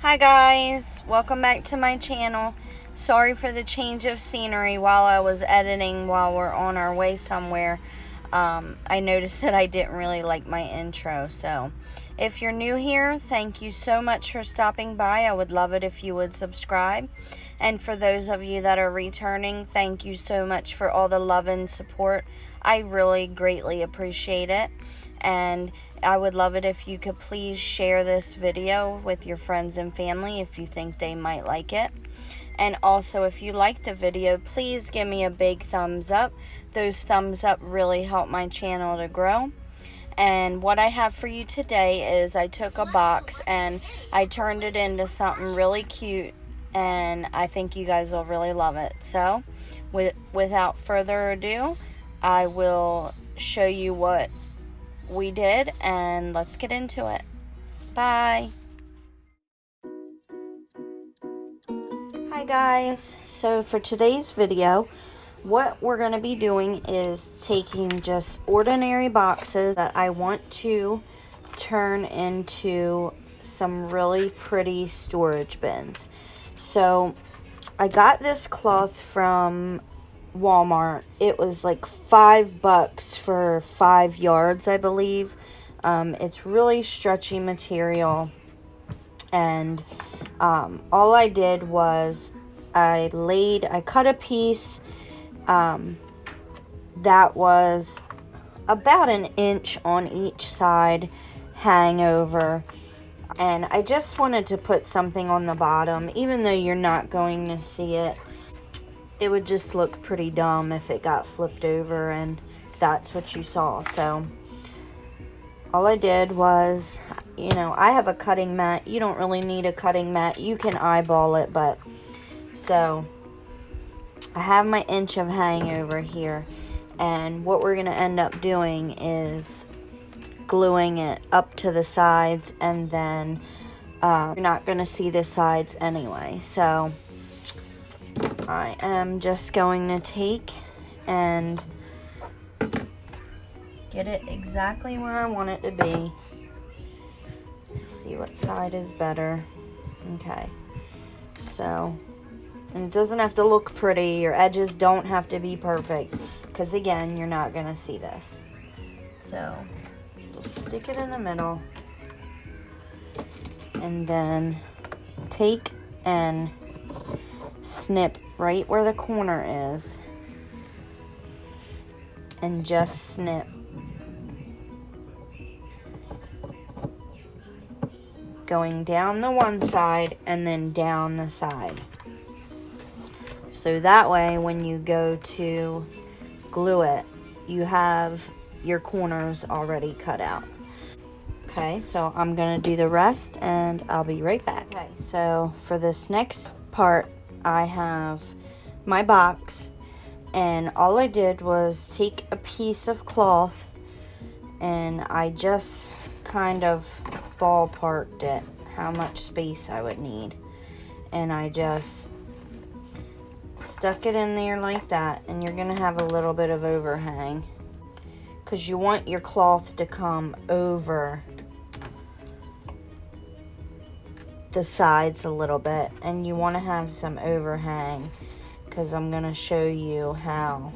Hi guys, welcome back to my channel. Sorry for the change of scenery while I was editing while we're on our way somewhere. I noticed that I didn't really like my intro, so if you're new here, thank you so much for stopping by. I would love it if you would subscribe. And for those of you that are returning, thank you so much for all the love and support. I really greatly appreciate it. And I would love it if you could please share this video with your friends and family if you think they might like it. And also, if you like the video, please give me a big thumbs up. Those thumbs up really help my channel to grow. And what I have for you today is I took a box and I turned it into something really cute, and I think you guys will really love it. So without further ado, I will show you what we did, and let's get into it. Bye. Hi guys, so for today's video, what we're going to be doing is taking just ordinary boxes that I want to turn into some really pretty storage bins. So I got this cloth from Walmart. It was like $5 for 5 yards, I believe. It's really stretchy material, and all I did was I cut a piece that was about 1 inch on each side hangover, and I just wanted to put something on the bottom. Even though you're not going to see it, it would just look pretty dumb if it got flipped over and that's what you saw. So all I did was, I have a cutting mat. You don't really need a cutting mat. You can eyeball it, but so I have my inch of hangover here, and what we're going to end up doing is gluing it up to the sides, and then you're not going to see the sides anyway. So I am just going to take and get it exactly where I want it to be. See what side is better. Okay, so, and it doesn't have to look pretty. Your edges don't have to be perfect, because again, you're not going to see this. So just stick it in the middle, and then take and snip right where the corner is, and just snip. Going down the one side and then down the side. So that way when you go to glue it, you have your corners already cut out. Okay, so I'm going to do the rest and I'll be right back. Okay, so for this next part, I have my box, and all I did was take a piece of cloth and I just kind of ballparked it, how much space I would need, and I just stuck it in there like that. And you're gonna have a little bit of overhang because you want your cloth to come over the sides a little bit, and you want to have some overhang because I'm gonna show you how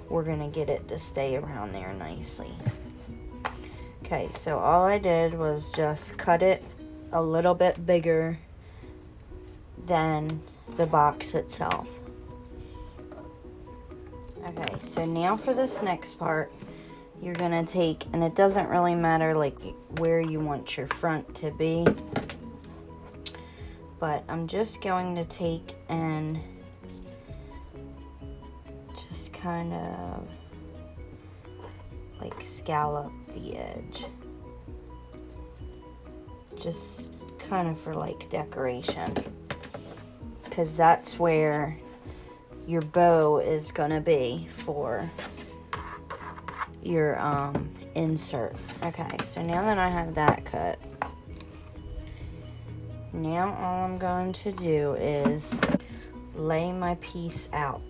we're gonna get it to stay around there nicely. Okay, so all I did was just cut it a little bit bigger than the box itself. Okay, so now for this next part, you're gonna take, and it doesn't really matter like where you want your front to be, but I'm just going to take and just kind of like scallop the edge, just kind of for like decoration, because that's where your bow is gonna be for your insert. Okay, so now that I have that cut, now all I'm going to do is lay my piece out,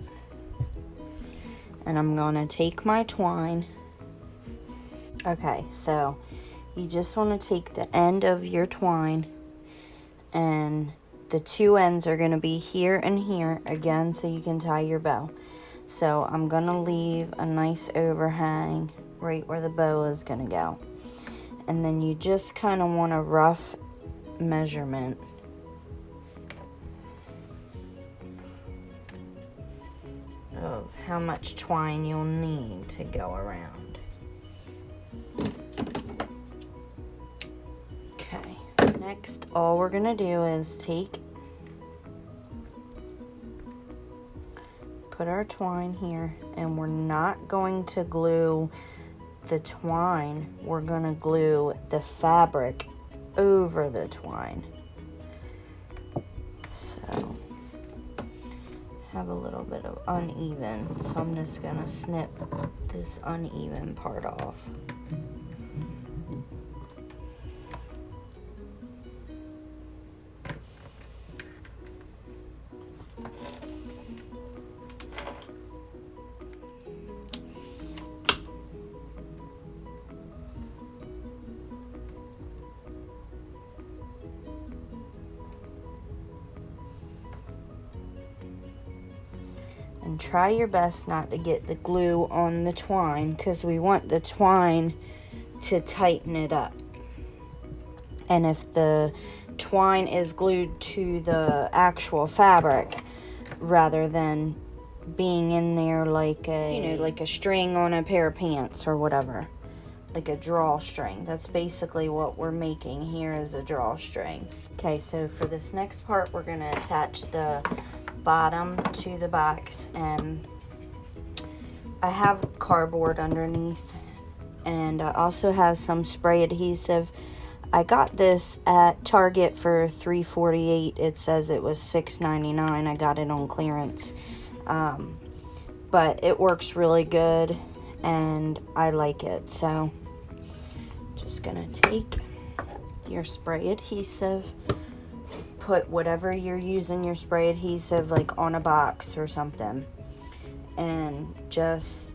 and I'm going to take my twine. Okay, so you just want to take the end of your twine and the two ends are going to be here and here again, so you can tie your bow. So I'm going to leave a nice overhang right where the bow is going to go. And then you just kind of want a rough measurement of how much twine you'll need to go around. Okay, next all we're gonna do is put our twine here, and we're not going to glue the twine, we're gonna glue the fabric over the twine. So have a little bit of uneven, so I'm just gonna snip this uneven part off. And try your best not to get the glue on the twine, because we want the twine to tighten it up. And if the twine is glued to the actual fabric rather than being in there like a, like a string on a pair of pants or whatever, like a drawstring. That's basically what we're making here, is a drawstring. Okay, so for this next part, we're gonna attach the bottom to the box, and I have cardboard underneath, and I also have some spray adhesive. I got this at Target for $3.48. It says it was $6.99. I got it on clearance, but it works really good and I like it. So just gonna take your spray adhesive, put whatever you're using your spray adhesive, like on a box or something, and just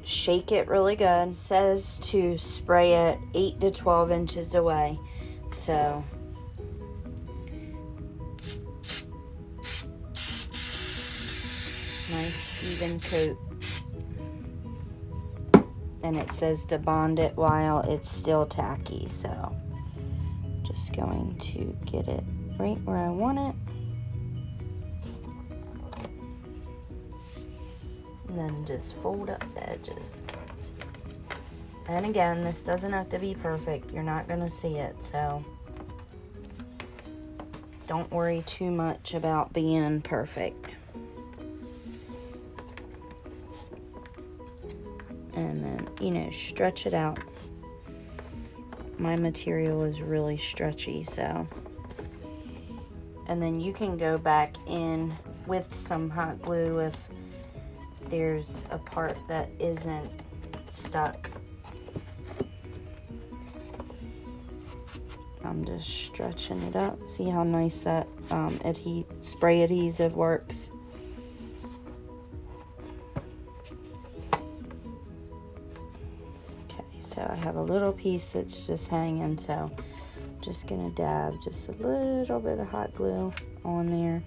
shake it really good. It says to spray it 8 to 12 inches away, so nice even coat. And it says to bond it while it's still tacky, so just going to get it right where I want it, and then just fold up the edges. And again, this doesn't have to be perfect. You're not gonna see it, so don't worry too much about being perfect. And then, stretch it out. My material is really stretchy, so. And then you can go back in with some hot glue if there's a part that isn't stuck. I'm just stretching it up. See how nice that spray adhesive works. Okay, so I have a little piece that's just hanging, so I'm just gonna dab just a little bit of hot glue on there.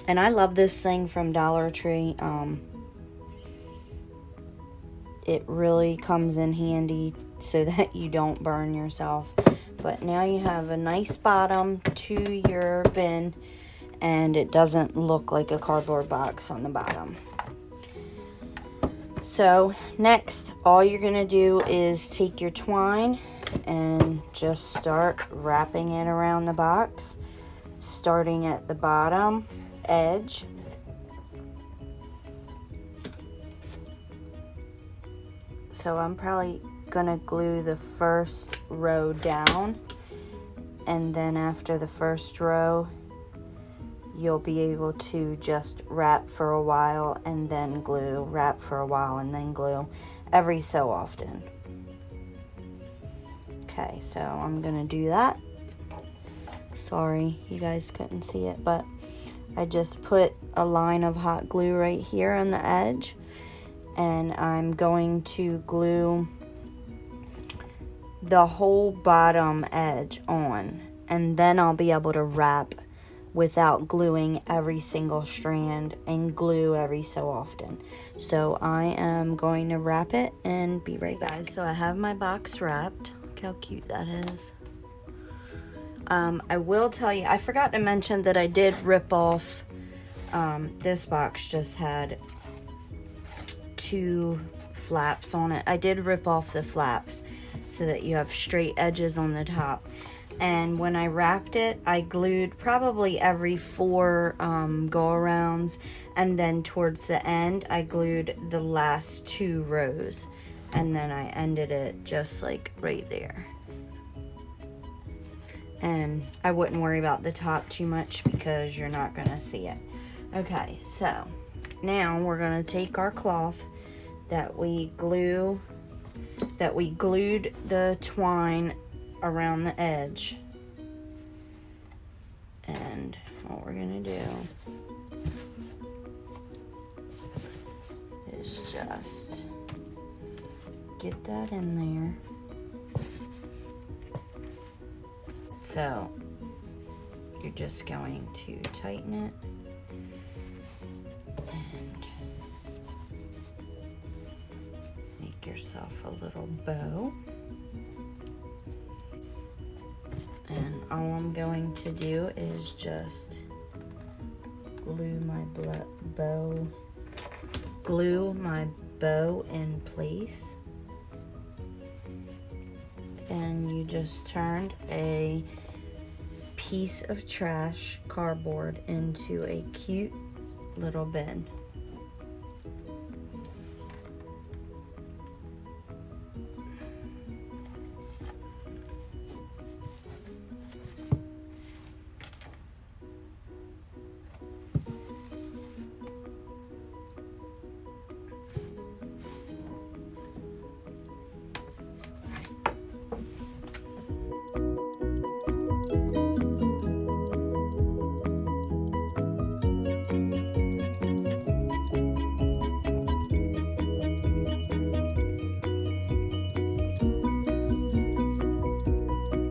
And I love this thing from Dollar Tree. It really comes in handy so that you don't burn yourself. But now you have a nice bottom to your bin, and it doesn't look like a cardboard box on the bottom. So next, all you're gonna do is take your twine and just start wrapping it around the box, starting at the bottom edge. So I'm probably gonna glue the first row down, and then after the first row you'll be able to just wrap for a while and then glue, wrap for a while and then glue, every so often. Okay, so I'm gonna do that. Sorry you guys couldn't see it, but I just put a line of hot glue right here on the edge, and I'm going to glue the whole bottom edge on, and then I'll be able to wrap without gluing every single strand and glue every so often. So I am going to wrap it and be right back. So I have my box wrapped. Look how cute that is. I will tell you, I forgot to mention that I did rip off, this box just had 2 flaps on it. I did rip off the flaps so that you have straight edges on the top. And when I wrapped it, I glued probably every 4 go-arounds, and then towards the end, I glued the last 2 rows, and then I ended it just like right there. And I wouldn't worry about the top too much because you're not gonna see it. Okay, so now we're gonna take our cloth that we glued the twine around the edge, and what we're gonna do is just get that in there. So you're just going to tighten it and make yourself a little bow. And all I'm going to do is just glue my bow in place. And you just turned a piece of trash cardboard into a cute little bin.